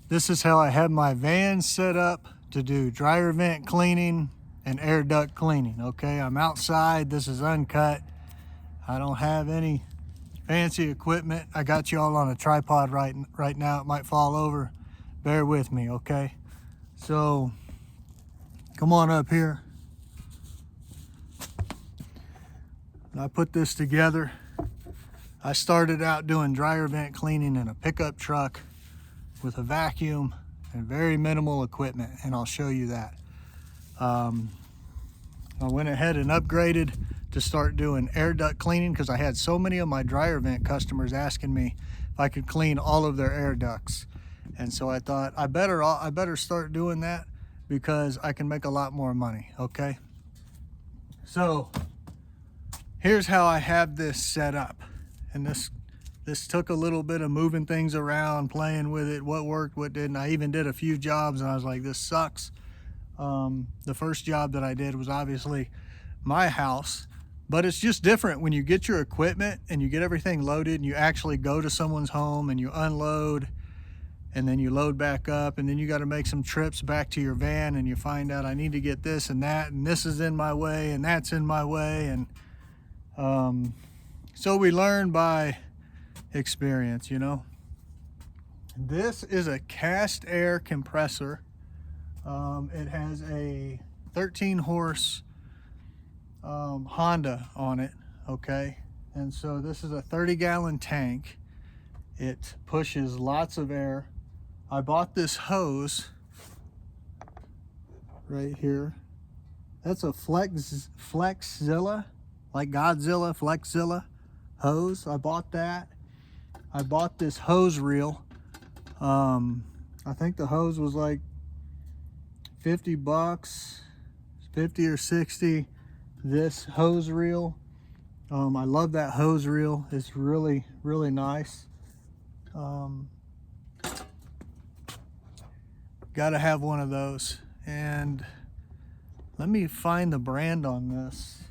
This is how I have my van set up to do dryer vent cleaning and air duct cleaning. Okay, I'm outside. This is uncut. I don't have any fancy equipment. I got you all on a tripod right now. It might fall over. Bear with me, okay? So come on up here. When I put this together, I started out doing dryer vent cleaning in a pickup truck with a vacuum and very minimal equipment, and I'll show you that. I went ahead and upgraded to start doing air duct cleaning because I had so many of my dryer vent customers asking me if I could clean all of their air ducts. And so I thought I better start doing that because I can make a lot more money, okay? So here's how I have this set up. And this took a little bit of moving things around, playing with it, what worked, what didn't. I even did a few jobs and I was like, this sucks. The first job that I did was obviously my house, but it's just different when you get your equipment and you get everything loaded and you actually go to someone's home and you unload and then you load back up, and then you got to make some trips back to your van and you find out I need to get this and that, and this is in my way and that's in my way. And so we learn by experience, you know. This is a cast air compressor. It has a 13 horse Honda on it, okay? And so this is a 30-gallon tank. It pushes lots of air. I bought this hose right here. That's a Flexzilla, like Godzilla, Flexzilla hose. I bought that. I bought this hose reel. I think the hose was like 50 bucks, 50 or 60. This hose reel, I love that hose reel. It's really, really nice. Gotta have one of those. And let me find the brand on this.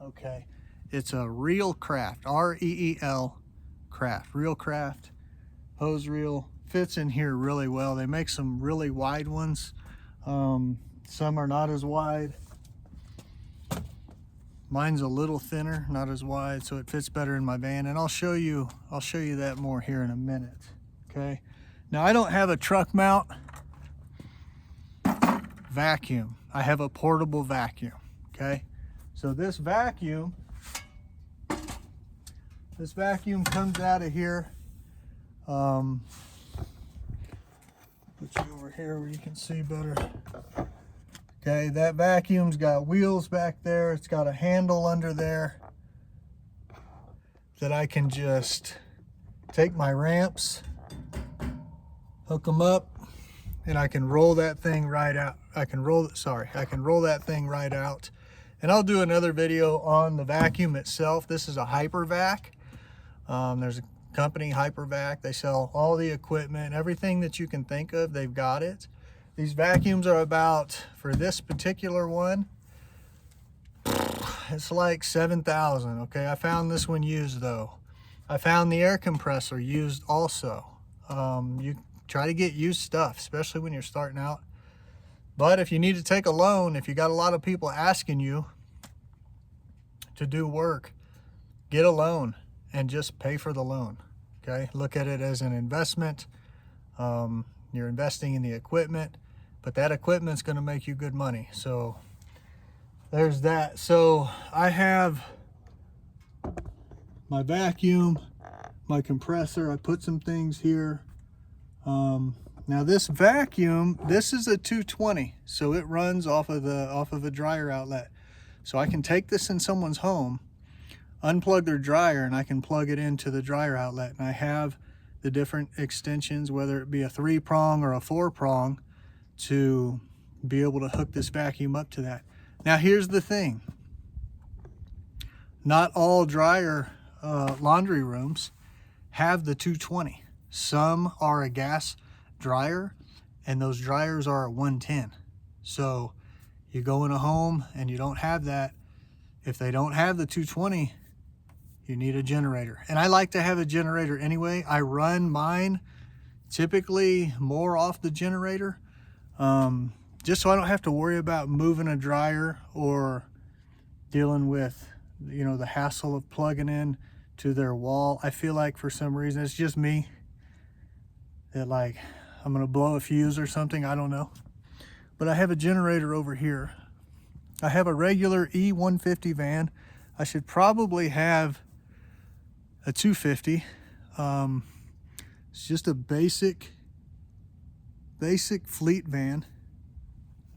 Okay, it's a Reel Craft, R-E-E-L Craft, Reel Craft hose reel. Fits in here really well. They make some really wide ones. Some are not as wide. Mine's a little thinner, not as wide, so it fits better in my van. And I'll show you that more here in a minute. Okay. Now I don't have a truck mount vacuum. I have a portable vacuum. Okay. So this vacuum comes out of here. Put you over here where you can see better. Okay, that vacuum's got wheels back there. It's got a handle under there that I can just take my ramps, hook them up, and I can roll that thing right out. I can roll that thing right out. And I'll do another video on the vacuum itself. This is a HyperVac. There's a company, HyperVac. They sell all the equipment, everything that you can think of, they've got it. These vacuums are about, for this particular one, it's like 7,000. Okay, I found this one used though. I found the air compressor used also. You try to get used stuff, especially when you're starting out. But if you need to take a loan, if you got a lot of people asking you to do work, get a loan and just pay for the loan. Okay, look at it as an investment. You're investing in the equipment, but that equipment's going to make you good money. So there's that. So I have my vacuum, my compressor. I put some things here. Now this vacuum, this is a 220, so it runs off of a dryer outlet. So I can take this in someone's home, unplug their dryer, and I can plug it into the dryer outlet. And I have the different extensions, whether it be a 3-prong or a 4-prong, to be able to hook this vacuum up to that. Now here's the thing. Not all dryer laundry rooms have the 220. Some are a gas dryer, and those dryers are at 110. So you go in a home and you don't have that. If they don't have the 220, you need a generator. And I like to have a generator anyway. I run mine typically more off the generator, just so I don't have to worry about moving a dryer or dealing with, you know, the hassle of plugging in to their wall. I feel like for some reason, it's just me, that like I'm gonna blow a fuse or something, I don't know. But I have a generator over here. I have a regular E150 van. I should probably have a 250. It's just a basic fleet van.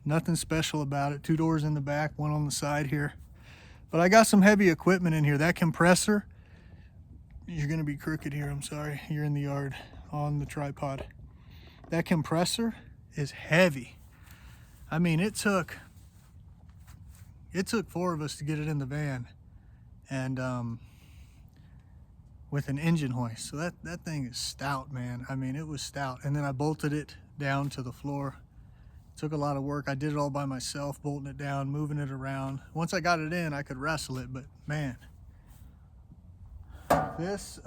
Nothing special about it. 2 doors in the back, 1 on the side here. But I got some heavy equipment in here. That compressor, you're gonna be crooked here, I'm sorry. You're in the yard on the tripod. That compressor is heavy. I mean, it took 4 of us to get it in the van, and with an engine hoist. So that thing is stout, man. I mean, it was stout. And then I bolted it down to the floor. It took a lot of work. I did it all by myself, bolting it down, moving it around. Once I got it in, I could wrestle it, but man, this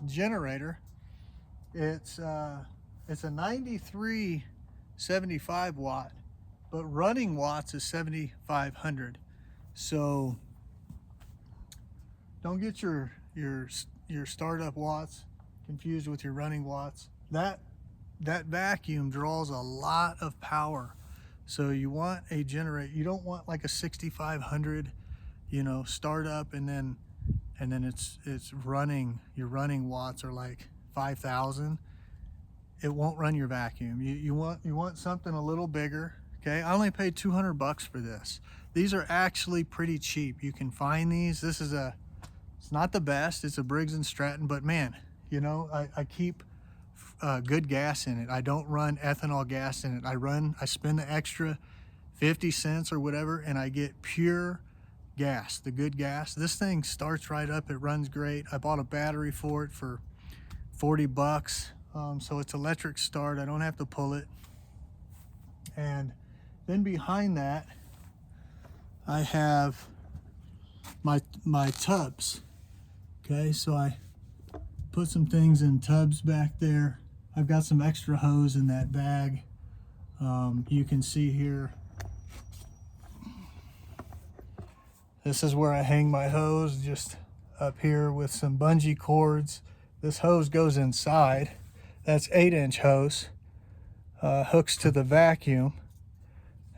generator, it's a 9375 watt, but running watts is 7500. So don't get your startup watts confused with your running watts. That vacuum draws a lot of power. So you want a generator, you don't want like a 6500, you know, startup and then it's running, your running watts are like 5000. It won't run your vacuum. You want something a little bigger. Okay, I only paid 200 bucks for this. These are actually pretty cheap. You can find these. This is it's not the best. It's a Briggs & Stratton, but man, you know, I keep good gas in it. I don't run ethanol gas in it. I spend the extra 50 cents or whatever, and I get pure gas, the good gas. This thing starts right up. It runs great. I bought a battery for it for 40 bucks. So it's electric start. I don't have to pull it. And then behind that, I have my tubs. Okay, so I put some things in tubs back there. I've got some extra hose in that bag. You can see here, this is where I hang my hose, just up here with some bungee cords. This hose goes inside. That's 8-inch hose, hooks to the vacuum.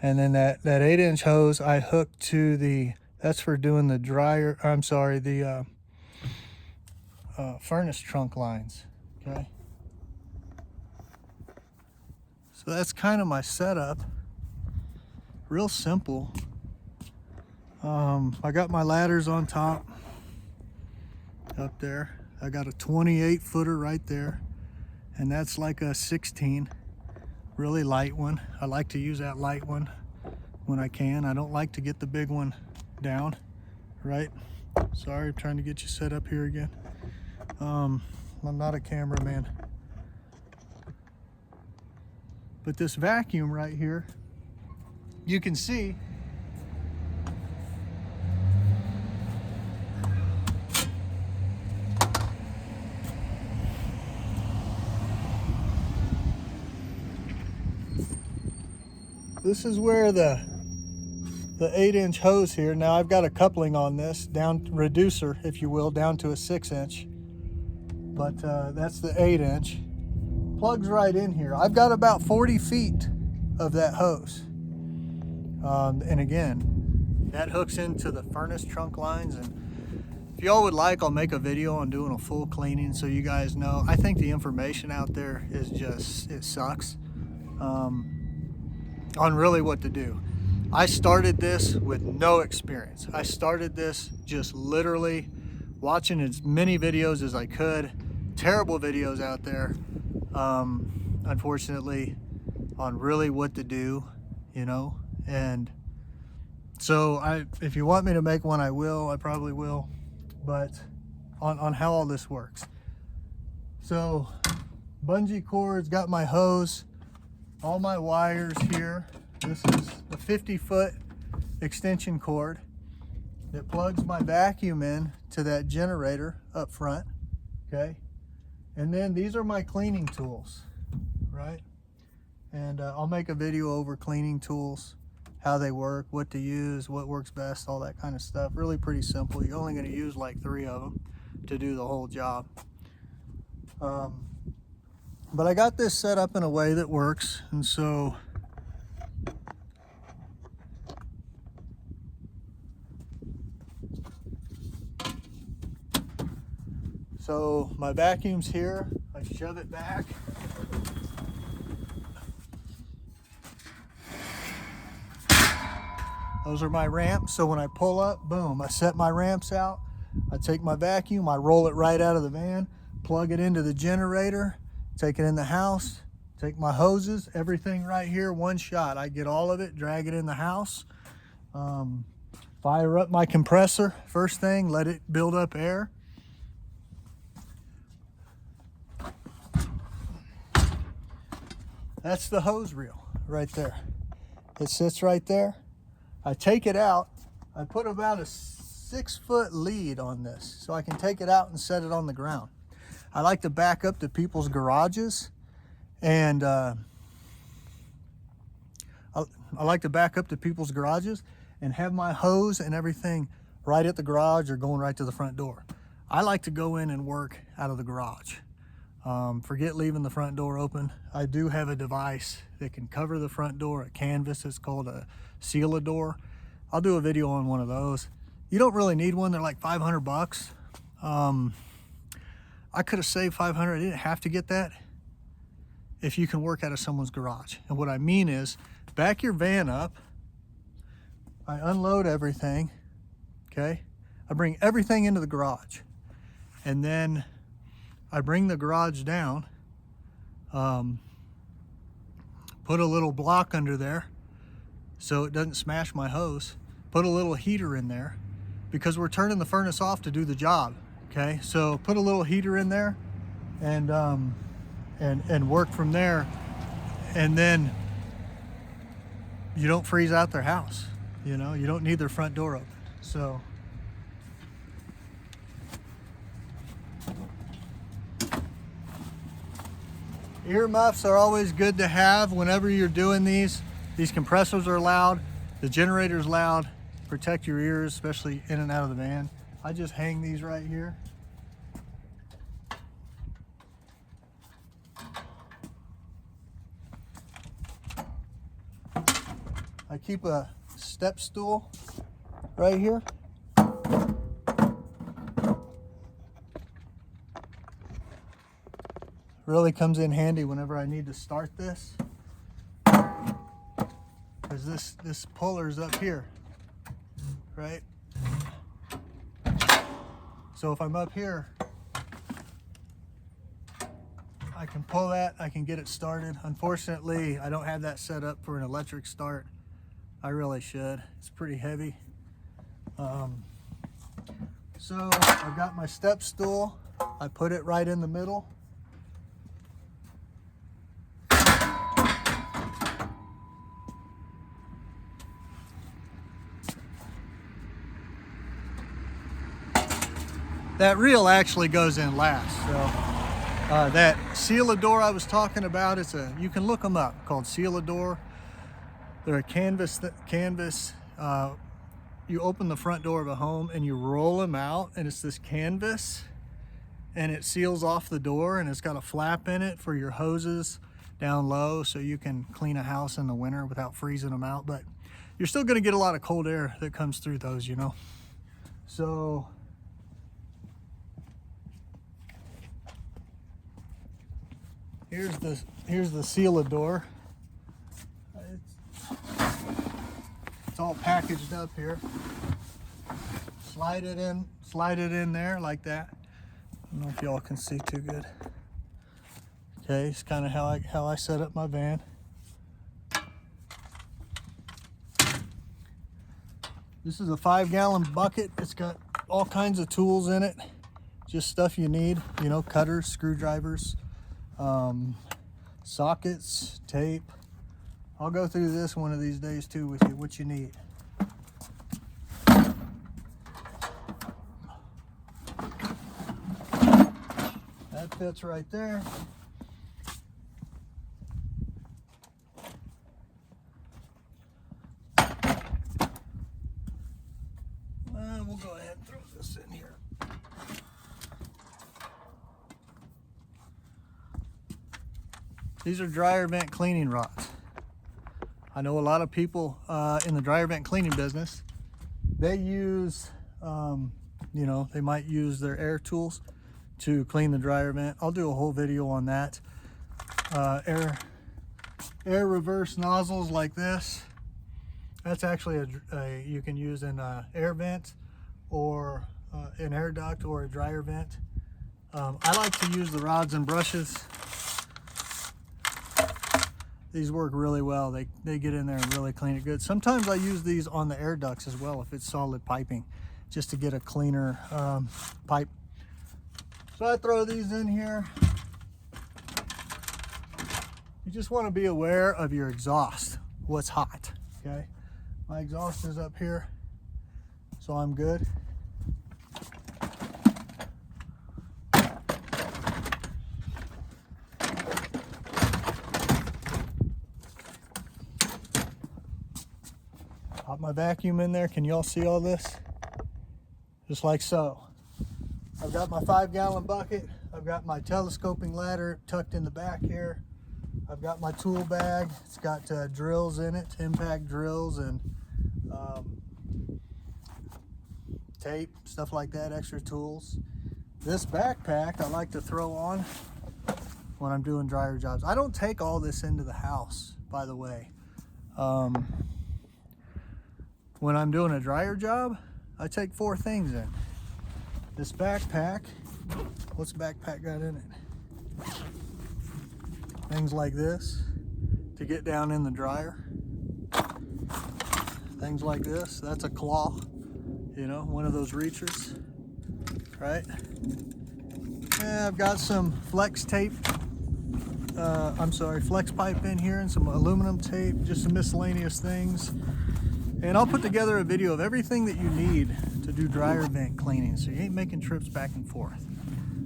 And then that 8-inch hose I hook to that's for doing the dryer, I'm sorry, the furnace trunk lines, okay? So that's kind of my setup. Real simple. I got my ladders on top, up there. I got a 28 footer right there, and that's like a 16, really light one. I like to use that light one when I can. I don't like to get the big one down, right? Sorry, I'm trying to get you set up here again. I'm not a cameraman. But this vacuum right here, you can see this is where the 8-inch hose here. Now I've got a coupling on this, down reducer, if you will, down to a 6-inch. But that's the 8-inch. Plugs right in here. I've got about 40 feet of that hose. And again, that hooks into the furnace trunk lines. And if y'all would like, I'll make a video on doing a full cleaning so you guys know. I think the information out there is just, it sucks. On really what to do. I started this with no experience. I started this just literally watching as many videos as I could. Terrible videos out there, unfortunately, on really what to do, you know. And so if you want me to make one, I will. I probably will. But on how all this works. So bungee cords, got my hose, all my wires here. This is a 50-foot extension cord that plugs my vacuum in to that generator up front, okay? And then these are my cleaning tools, right? And I'll make a video over cleaning tools, how they work, what to use, what works best, all that kind of stuff. Really pretty simple. You're only going to use like 3 of them to do the whole job. But I got this set up in a way that works, and so my vacuum's here. I shove it back. Those are my ramps. So when I pull up, boom, I set my ramps out. I take my vacuum, I roll it right out of the van, plug it into the generator, take it in the house, take my hoses, everything right here, one shot. I get all of it, drag it in the house, fire up my compressor first thing, let it build up air. That's the hose reel right there. It sits right there. I take it out. I put about a 6-foot lead on this so I can take it out and set it on the ground. I like to back up to people's garages, and I like to back up to people's garages and have my hose and everything right at the garage or going right to the front door. I like to go in and work out of the garage. Forget leaving the front door open. I do have a device that can cover the front door, a canvas. It's called a seal-a-door. I'll do a video on one of those. You don't really need one. They're like 500 bucks. I could have saved 500. I didn't have to get that if you can work out of someone's garage. And what I mean is, back your van up. I unload everything, okay? I bring everything into the garage. And then I bring the garage down, put a little block under there so it doesn't smash my hose, put a little heater in there because we're turning the furnace off to do the job, okay? So put a little heater in there and work from there, and then you don't freeze out their house, you know? You don't need their front door open, so. Earmuffs are always good to have whenever you're doing these. These compressors are loud, the generator's loud. Protect your ears, especially in and out of the van. I just hang these right here. I keep a step stool right here. Really comes in handy whenever I need to start this, because this puller's up here, right? So if I'm up here, I can pull that, I can get it started. Unfortunately, I don't have that set up for an electric start. I really should. It's pretty heavy. So I've got my step stool. I put it right in the middle. That reel actually goes in last. So that seal-a-door I was talking about, you can look them up, called seal-a-door. They're a canvas. You open the front door of a home and you roll them out, and it's this canvas, and it seals off the door, and it's got a flap in it for your hoses down low, so you can clean a house in the winter without freezing them out. But you're still going to get a lot of cold air that comes through those, you know. So here's the seal-a-door. It's all packaged up here. Slide it in there like that. I don't know if y'all can see too good. Okay, it's kind of how I set up my van. This is a 5-gallon bucket. It's got all kinds of tools in it, just stuff you need, you know, cutters, screwdrivers, sockets, tape. I'll go through this one of these days too with you, what you need. fits right there. We'll go ahead and throw this in here. These are dryer vent cleaning rods. I know a lot of people in the dryer vent cleaning business, they use, you know, they might use their air tools to clean the dryer vent. I'll do a whole video on that. Air reverse nozzles like this. That's actually you can use in air vent or an air duct or a dryer vent. I like to use the rods and brushes. These work really well. They get in there and really clean it good. Sometimes I use these on the air ducts as well if it's solid piping, just to get a cleaner pipe. So I throw these in here. You just want to be aware of your exhaust, what's hot, okay? My exhaust is up here, so I'm good. Pop my vacuum in there. Can y'all see all this? Just like so. I've got my 5-gallon bucket. I've got my telescoping ladder tucked in the back here. I've got my tool bag. It's got drills in it, impact drills and tape, stuff like that, extra tools. This backpack I like to throw on when I'm doing dryer jobs. I don't take all this into the house, by the way. When I'm doing a dryer job, I take 4 things in. This backpack, what's the backpack got in it? Things like this to get down in the dryer. Things like this, that's a claw, you know, one of those reachers, right? Yeah, I've got some flex tape, flex pipe in here and some aluminum tape, just some miscellaneous things. And I'll put together a video of everything that you need to do dryer vent cleaning, so you ain't making trips back and forth.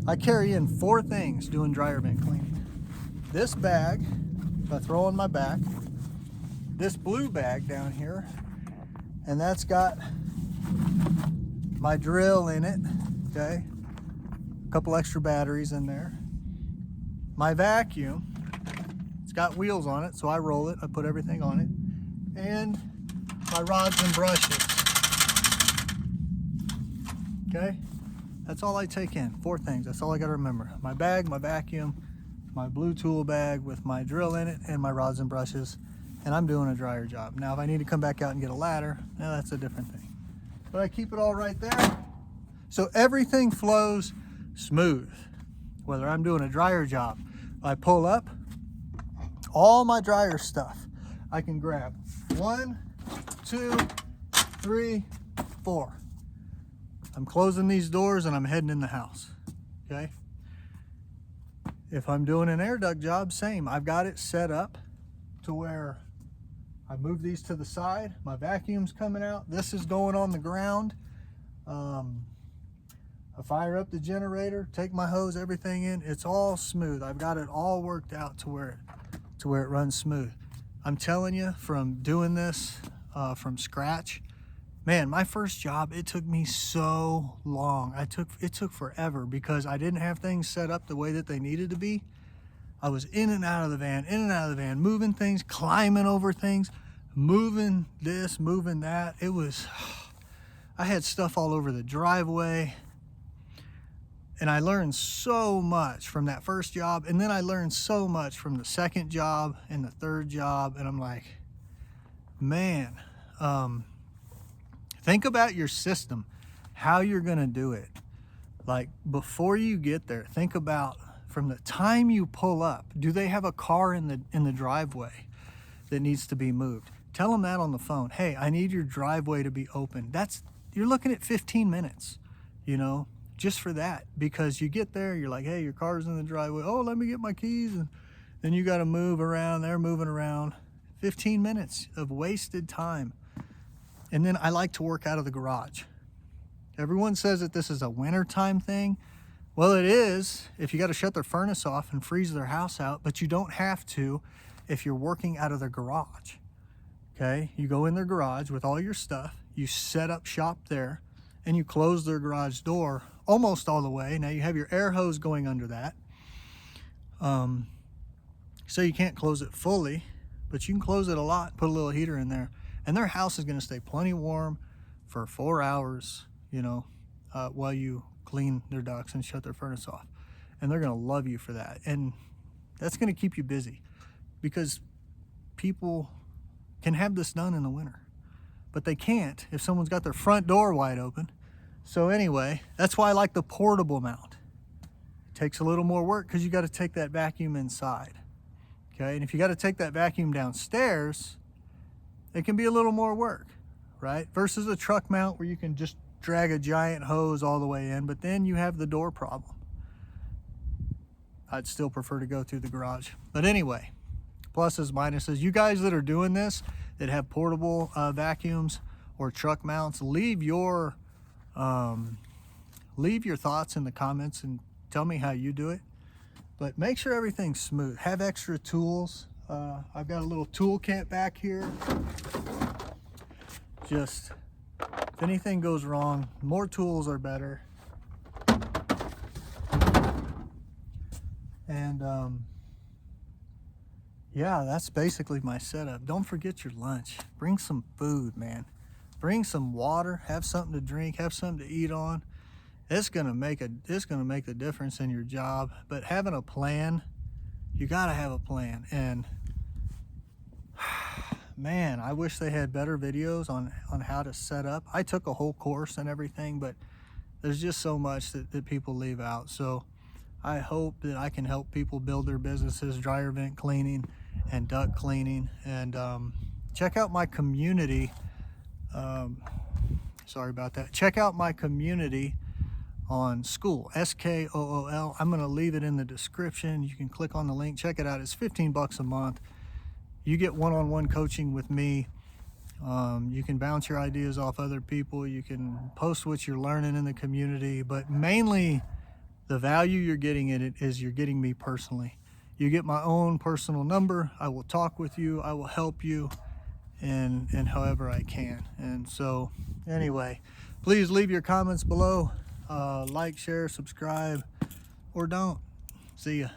I carry in 4 things doing dryer vent cleaning. This bag, I throw on my back. This blue bag down here, and that's got my drill in it, okay? A couple extra batteries in there. My vacuum, it's got wheels on it, so I roll it, I put everything on it. And my rods and brushes. Okay, that's all I take in. 4 things, that's all I gotta remember. My bag, my vacuum, my blue tool bag with my drill in it, and my rods and brushes, and I'm doing a dryer job. Now if I need to come back out and get a ladder, now that's a different thing. But I keep it all right there, so everything flows smooth. Whether I'm doing a dryer job, I pull up, all my dryer stuff, I can grab 1, 2, 3, 4. I'm closing these doors and I'm heading in the house, okay? If I'm doing an air duct job, same. I've got it set up to where I move these to the side. My vacuum's coming out. This is going on the ground. I fire up the generator, take my hose, everything in. It's all smooth. I've got it all worked out to where it runs smooth. I'm telling you, from doing this from scratch, man, my first job, it took me so long. It took forever because I didn't have things set up the way that they needed to be. I was in and out of the van, moving things, climbing over things, moving this, moving that. I had stuff all over the driveway. And I learned so much from that first job. And then I learned so much from the second job and the third job. And I'm like, man, think about your system, how you're gonna do it. Like before you get there, think about from the time you pull up, do they have a car in the driveway that needs to be moved? Tell them that on the phone. Hey, I need your driveway to be open. You're looking at 15 minutes, you know, just for that. Because you get there, you're like, hey, your car's in the driveway. Oh, let me get my keys. And then you got to move around. They're moving around. 15 minutes of wasted time. And then I like to work out of the garage. Everyone says that this is a wintertime thing. Well, it is if you got to shut their furnace off and freeze their house out, but you don't have to if you're working out of their garage. Okay, you go in their garage with all your stuff, you set up shop there, and you close their garage door almost all the way. Now you have your air hose going under that. So you can't close it fully, but you can close it a lot, put a little heater in there, and their house is going to stay plenty warm for 4 hours, you know, while you clean their ducts and shut their furnace off. And they're going to love you for that. And that's going to keep you busy, because people can have this done in the winter, but they can't if someone's got their front door wide open. So anyway, that's why I like the portable mount. It takes a little more work because you got to take that vacuum inside. Okay, and if you got to take that vacuum downstairs, it can be a little more work, right? Versus a truck mount where you can just drag a giant hose all the way in, but then you have the door problem. I'd still prefer to go through the garage. But anyway, pluses, minuses. You guys that are doing this, that have portable vacuums or truck mounts, leave your thoughts in the comments and tell me how you do it. But make sure everything's smooth. Have extra tools. I've got a little tool kit back here. Just if anything goes wrong, more tools are better. And yeah, that's basically my setup. Don't forget your lunch. Bring some food, man. Bring some water, have something to drink, have something to eat on. It's gonna make the difference in your job. But having a plan, you gotta have a plan. And man, I wish they had better videos on how to set up. I took a whole course and everything, but there's just so much that people leave out. So I hope that I can help people build their businesses, dryer vent cleaning and duct cleaning. And check out my community. Sorry about that. Check out my community on Skool, S-K-O-O-L. I'm going to leave it in the description. You can click on the link, check it out. It's $15 a month. You get one-on-one coaching with me. You can bounce your ideas off other people. You can post what you're learning in the community, but mainly the value you're getting in it is you're getting me personally. You get my own personal number. I will talk with you. I will help you in however I can. And so anyway, please leave your comments below. Like, share, subscribe, or don't. See ya.